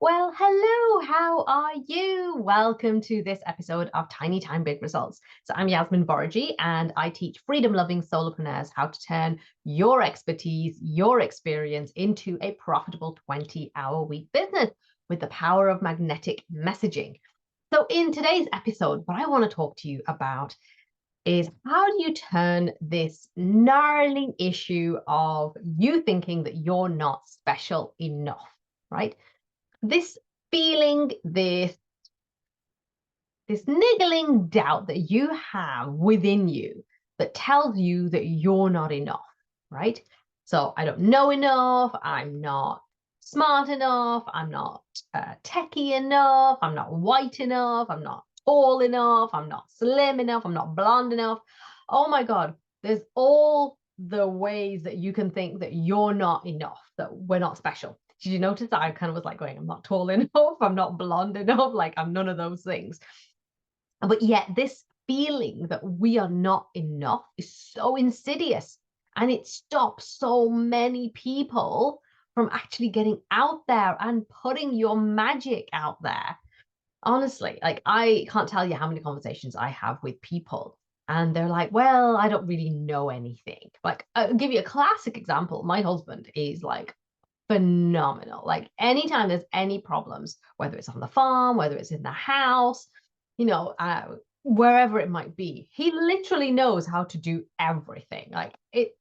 Well, hello, how are you? Welcome to this episode of Tiny Time Big Results. So I'm Yasmin Vorajee, and I teach freedom-loving solopreneurs how to turn your expertise, your experience into a profitable 20-hour-week business with the power of magnetic messaging. So in today's episode, what I want to talk to you about is how do you turn this gnarly issue of you thinking that you're not special enough, right? This feeling, this niggling doubt that you have within you that tells you that you're not enough, right? So I don't know enough, I'm not smart enough, I'm not techie enough, I'm not white enough, I'm not tall enough, I'm not slim enough, I'm not blonde enough. Oh my God, there's all the ways that you can think that you're not enough, that we're not special. Did you notice that I kind of was like going, I'm not tall enough, I'm not blonde enough, like I'm none of those things. But yet this feeling that we are not enough is so insidious, and it stops so many people from actually getting out there and putting your magic out there. Honestly, like I can't tell you how many conversations I have with people and they're like, well, I don't really know anything. Like, I'll give you a classic example. My husband is like phenomenal. Like anytime there's any problems, whether it's on the farm, whether it's in the house, you know, wherever it might be, he literally knows how to do everything. Like it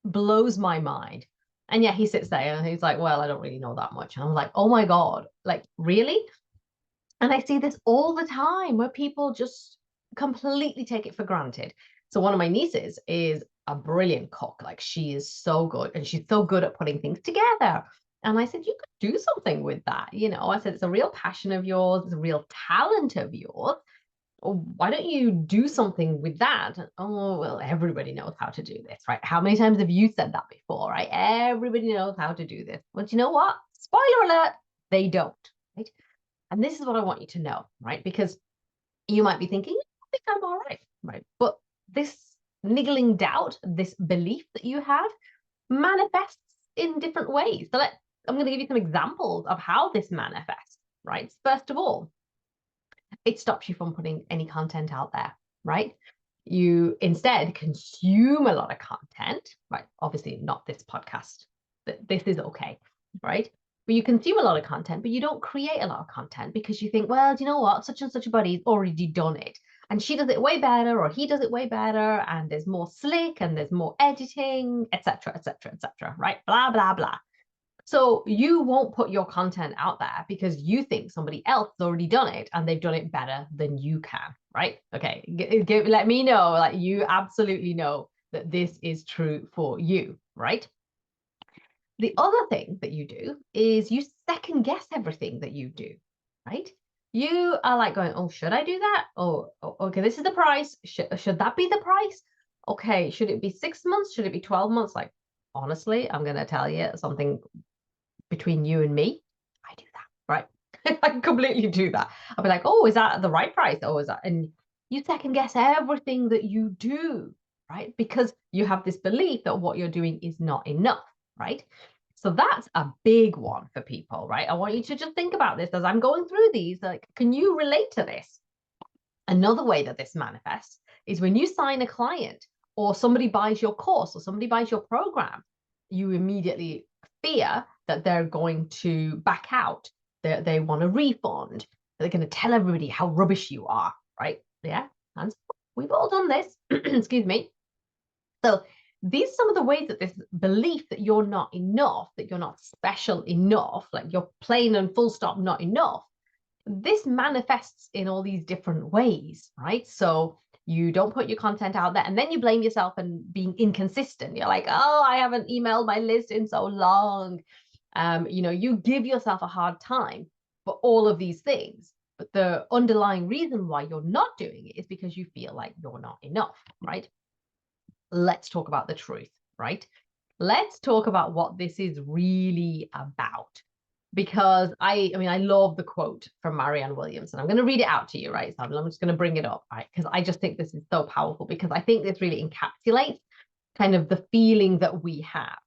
blows my mind. And yet he sits there and he's like, well, I don't really know that much. And I'm like, oh my God, like really? And I see this all the time where people just completely take it for granted. So one of my nieces is a brilliant cook. Like she is so good and she's so good at putting things together. And I said, you could do something with that. You know, I said, it's a real passion of yours, it's a real talent of yours. Oh, why don't you do something with that? Oh, well, everybody knows how to do this, right? How many times have you said that before, right? Everybody knows how to do this. But you know what? Spoiler alert, they don't, right? And this is what I want you to know, right? Because you might be thinking, I think I'm all right, right? But this niggling doubt, this belief that you have manifests in different ways. So I'm going to give you some examples of how this manifests, right? First of all, it stops you from putting any content out there, right? You instead consume a lot of content, right? Obviously not this podcast, but this is okay, right? But you consume a lot of content, but you don't create a lot of content because you think, well, do you know what? Such and such a body's already done it. And she does it way better, or he does it way better, and there's more slick and there's more editing, etc., etc., etc., right? Blah, blah, blah. So you won't put your content out there because you think somebody else has already done it and they've done it better than you can, right? Okay, let me know, like you absolutely know that this is true for you, right? The other thing that you do is you second guess everything that you do, right? You are like going, oh, should I do that? Oh, okay, this is the price. Should that be the price? Okay, should it be 6 months? Should it be 12 months? Like, honestly, I'm going to tell you something between you and me, I do that, right? I completely do that. I'll be like, oh, is that the right price? Oh, is that? And you second guess everything that you do, right? Because you have this belief that what you're doing is not enough, right? So that's a big one for people, right? I want you to just think about this as I'm going through these. Like, can you relate to this? Another way that this manifests is when you sign a client or somebody buys your course or somebody buys your program, you immediately fear that they're going to back out, they want a refund, they're going to tell everybody how rubbish you are, right? Yeah, and we've all done this. Excuse me. So these are some of the ways that this belief that you're not enough, that you're not special enough, like you're plain and full stop not enough, this manifests in all these different ways, right? So you don't put your content out there and then you blame yourself and being inconsistent. You're like, oh, I haven't emailed my list in so long. You know, you give yourself a hard time for all of these things. But the underlying reason why you're not doing it is because you feel like you're not enough, right? Let's talk about the truth, right? Let's talk about what this is really about. Because I mean, I love the quote from Marianne Williamson. I'm going to read it out to you, right? So I'm just going to bring it up, right? Because I just think this is so powerful because I think this really encapsulates kind of the feeling that we have.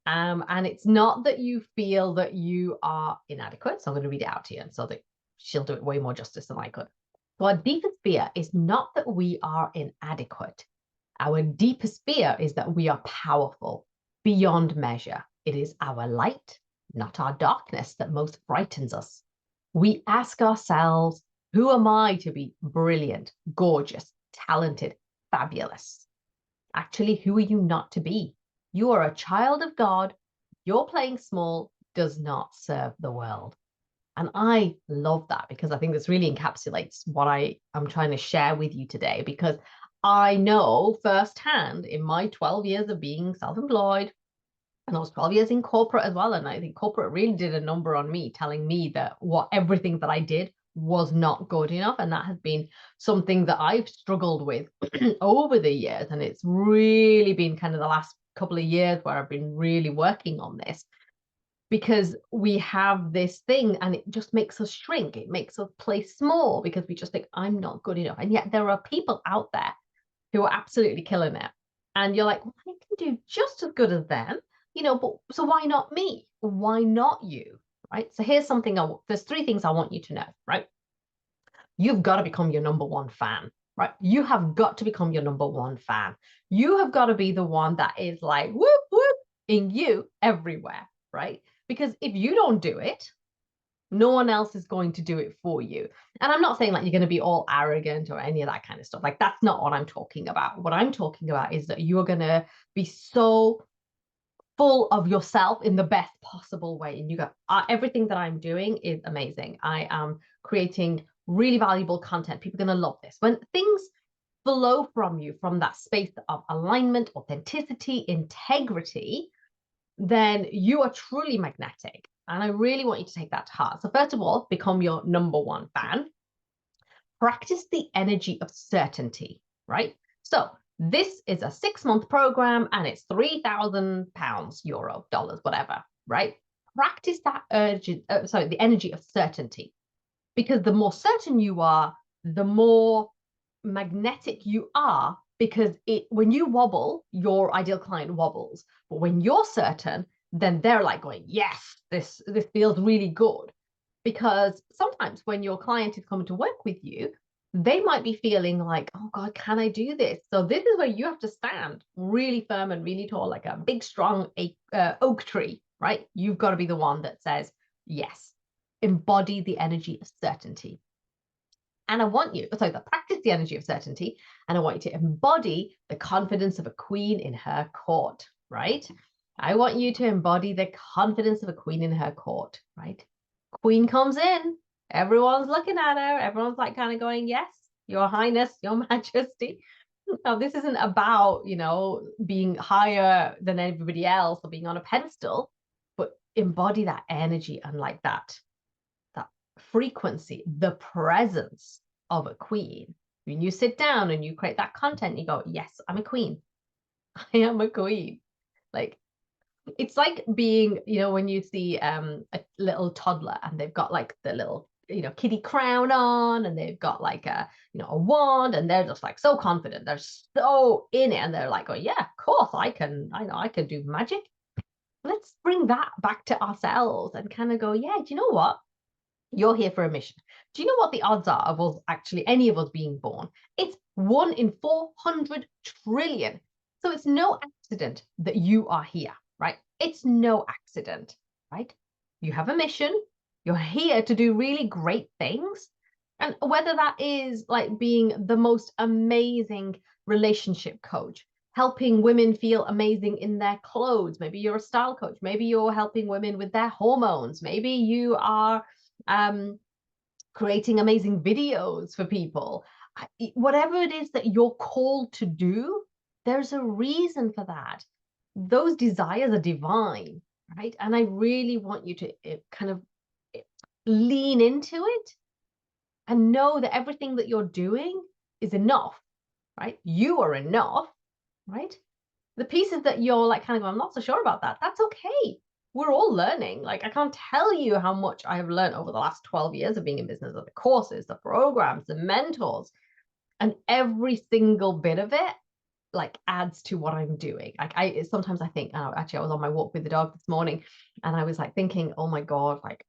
And it's not that you feel that you are inadequate. So I'm going to read it out to you, and so that she'll do it way more justice than I could. So our deepest fear is not that we are inadequate. Our deepest fear is that we are powerful beyond measure. It is our light, not our darkness, that most frightens us. We ask ourselves, who am I to be brilliant, gorgeous, talented, fabulous? Actually, who are you not to be? You are a child of God. Your playing small does not serve the world. And I love that, because I think this really encapsulates what I'm trying to share with you today, because I know firsthand in my 12 years of being self-employed, and I was 12 years in corporate as well. And I think corporate really did a number on me, telling me that everything that I did was not good enough. And that has been something that I've struggled with over the years. And it's really been kind of the last couple of years where I've been really working on this, because we have this thing and it just makes us shrink. It makes us play small because we just think, I'm not good enough. And yet there are people out there who are absolutely killing it. And you're like, well, I can do just as good as them, but so why not me? Why not you? Right? So here's something there's 3 things I want you to know, right? You've got to become your number one fan, right? You have got to become your number one fan. You have got to be the one that is like, whoop, whoop, in you everywhere, right? Because if you don't do it, no one else is going to do it for you. And I'm not saying like you're going to be all arrogant or any of that kind of stuff. Like, that's not what I'm talking about. What I'm talking about is that you are going to be so full of yourself in the best possible way. And you go, everything that I'm doing is amazing. I am creating really valuable content. People are going to love this. When things flow from you from that space of alignment, authenticity, integrity, then you are truly magnetic. And I really want you to take that to heart. So first of all, become your number one fan. Practice the energy of certainty, right? So this is a 6-month program and it's £3,000, euro, dollars, whatever, right? Practice that the energy of certainty, because the more certain you are, the more magnetic you are, because when you wobble, your ideal client wobbles. But when you're certain, then they're like going, yes, this feels really good. Because sometimes when your client is coming to work with you, they might be feeling like, oh God, can I do this? So this is where you have to stand really firm and really tall, like a big, strong oak tree, right? You've got to be the one that says, yes, embody the energy of certainty. And I want you, practice the energy of certainty, and I want you to embody the confidence of a queen in her court, right? I want you to embody the confidence of a queen in her court, right? Queen comes in, everyone's looking at her, everyone's like kind of going, yes, your highness, your majesty. Now, this isn't about, being higher than everybody else or being on a pedestal, but embody that energy and like that frequency, the presence of a queen. When you sit down and you create that content, you go, yes, I'm a queen. I am a queen. Like, it's like being, when you see a little toddler and they've got like the little, kitty crown on, and they've got like a wand, and they're just like so confident. They're so in it, and they're like, oh yeah, of course I know I can do magic. Let's bring that back to ourselves and kind of go, yeah, do you know what? You're here for a mission. Do you know what the odds are of us actually, any of us being born? It's 1 in 400 trillion. So it's no accident that you are here, right? It's no accident, right? You have a mission. You're here to do really great things. And whether that is like being the most amazing relationship coach, helping women feel amazing in their clothes. Maybe you're a style coach. Maybe you're helping women with their hormones. Maybe you are creating amazing videos for people. Whatever it is that you're called to do, there's a reason for that. Those desires are divine, right? And I really want you to kind of lean into it and know that everything that you're doing is enough, right? You are enough, right? The pieces that you're like kind of, I'm not so sure about that. That's okay. We're all learning. Like, I can't tell you how much I have learned over the last 12 years of being in business, the courses, the programs, the mentors, and every single bit of it like adds to what I'm doing. Like sometimes I think, oh, actually I was on my walk with the dog this morning and I was like thinking, oh my God, like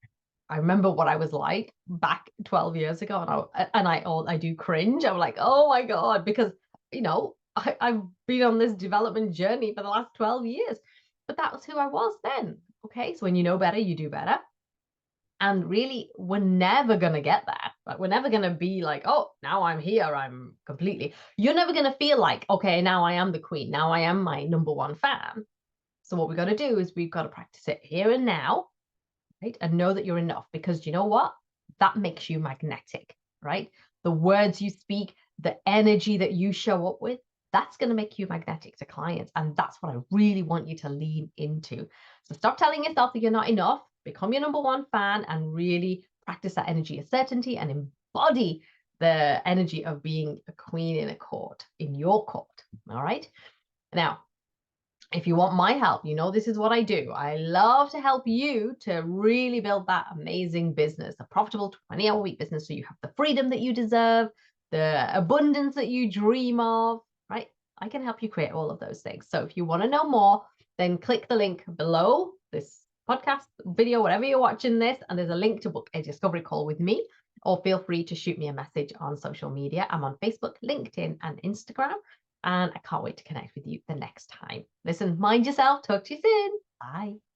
I remember what I was like back 12 years ago, and I do cringe. I'm like, oh my God, because I've been on this development journey for the last 12 years, but that was who I was then. Okay, so when you know better, you do better. And really, we're never going to get that. Like, we're never going to be like, oh, now I'm here. I'm completely. You're never going to feel like, okay, now I am the queen. Now I am my number one fan. So what we've got to do is we've got to practice it here and now, right? And know that you're enough, because you know what? That makes you magnetic, right? The words you speak, the energy that you show up with, that's going to make you magnetic to clients. And that's what I really want you to lean into. So stop telling yourself that you're not enough, become your number one fan, and really practice that energy of certainty and embody the energy of being a queen in a court, in your court. All right. Now, if you want my help, this is what I do. I love to help you to really build that amazing business, a profitable 20-hour-week business, so you have the freedom that you deserve, the abundance that you dream of, right? I can help you create all of those things. So if you want to know more, then click the link below this podcast video, whatever you're watching this, and there's a link to book a discovery call with me, or feel free to shoot me a message on social media. I'm on Facebook, LinkedIn, and Instagram. And I can't wait to connect with you the next time. Listen, mind yourself. Talk to you soon. Bye.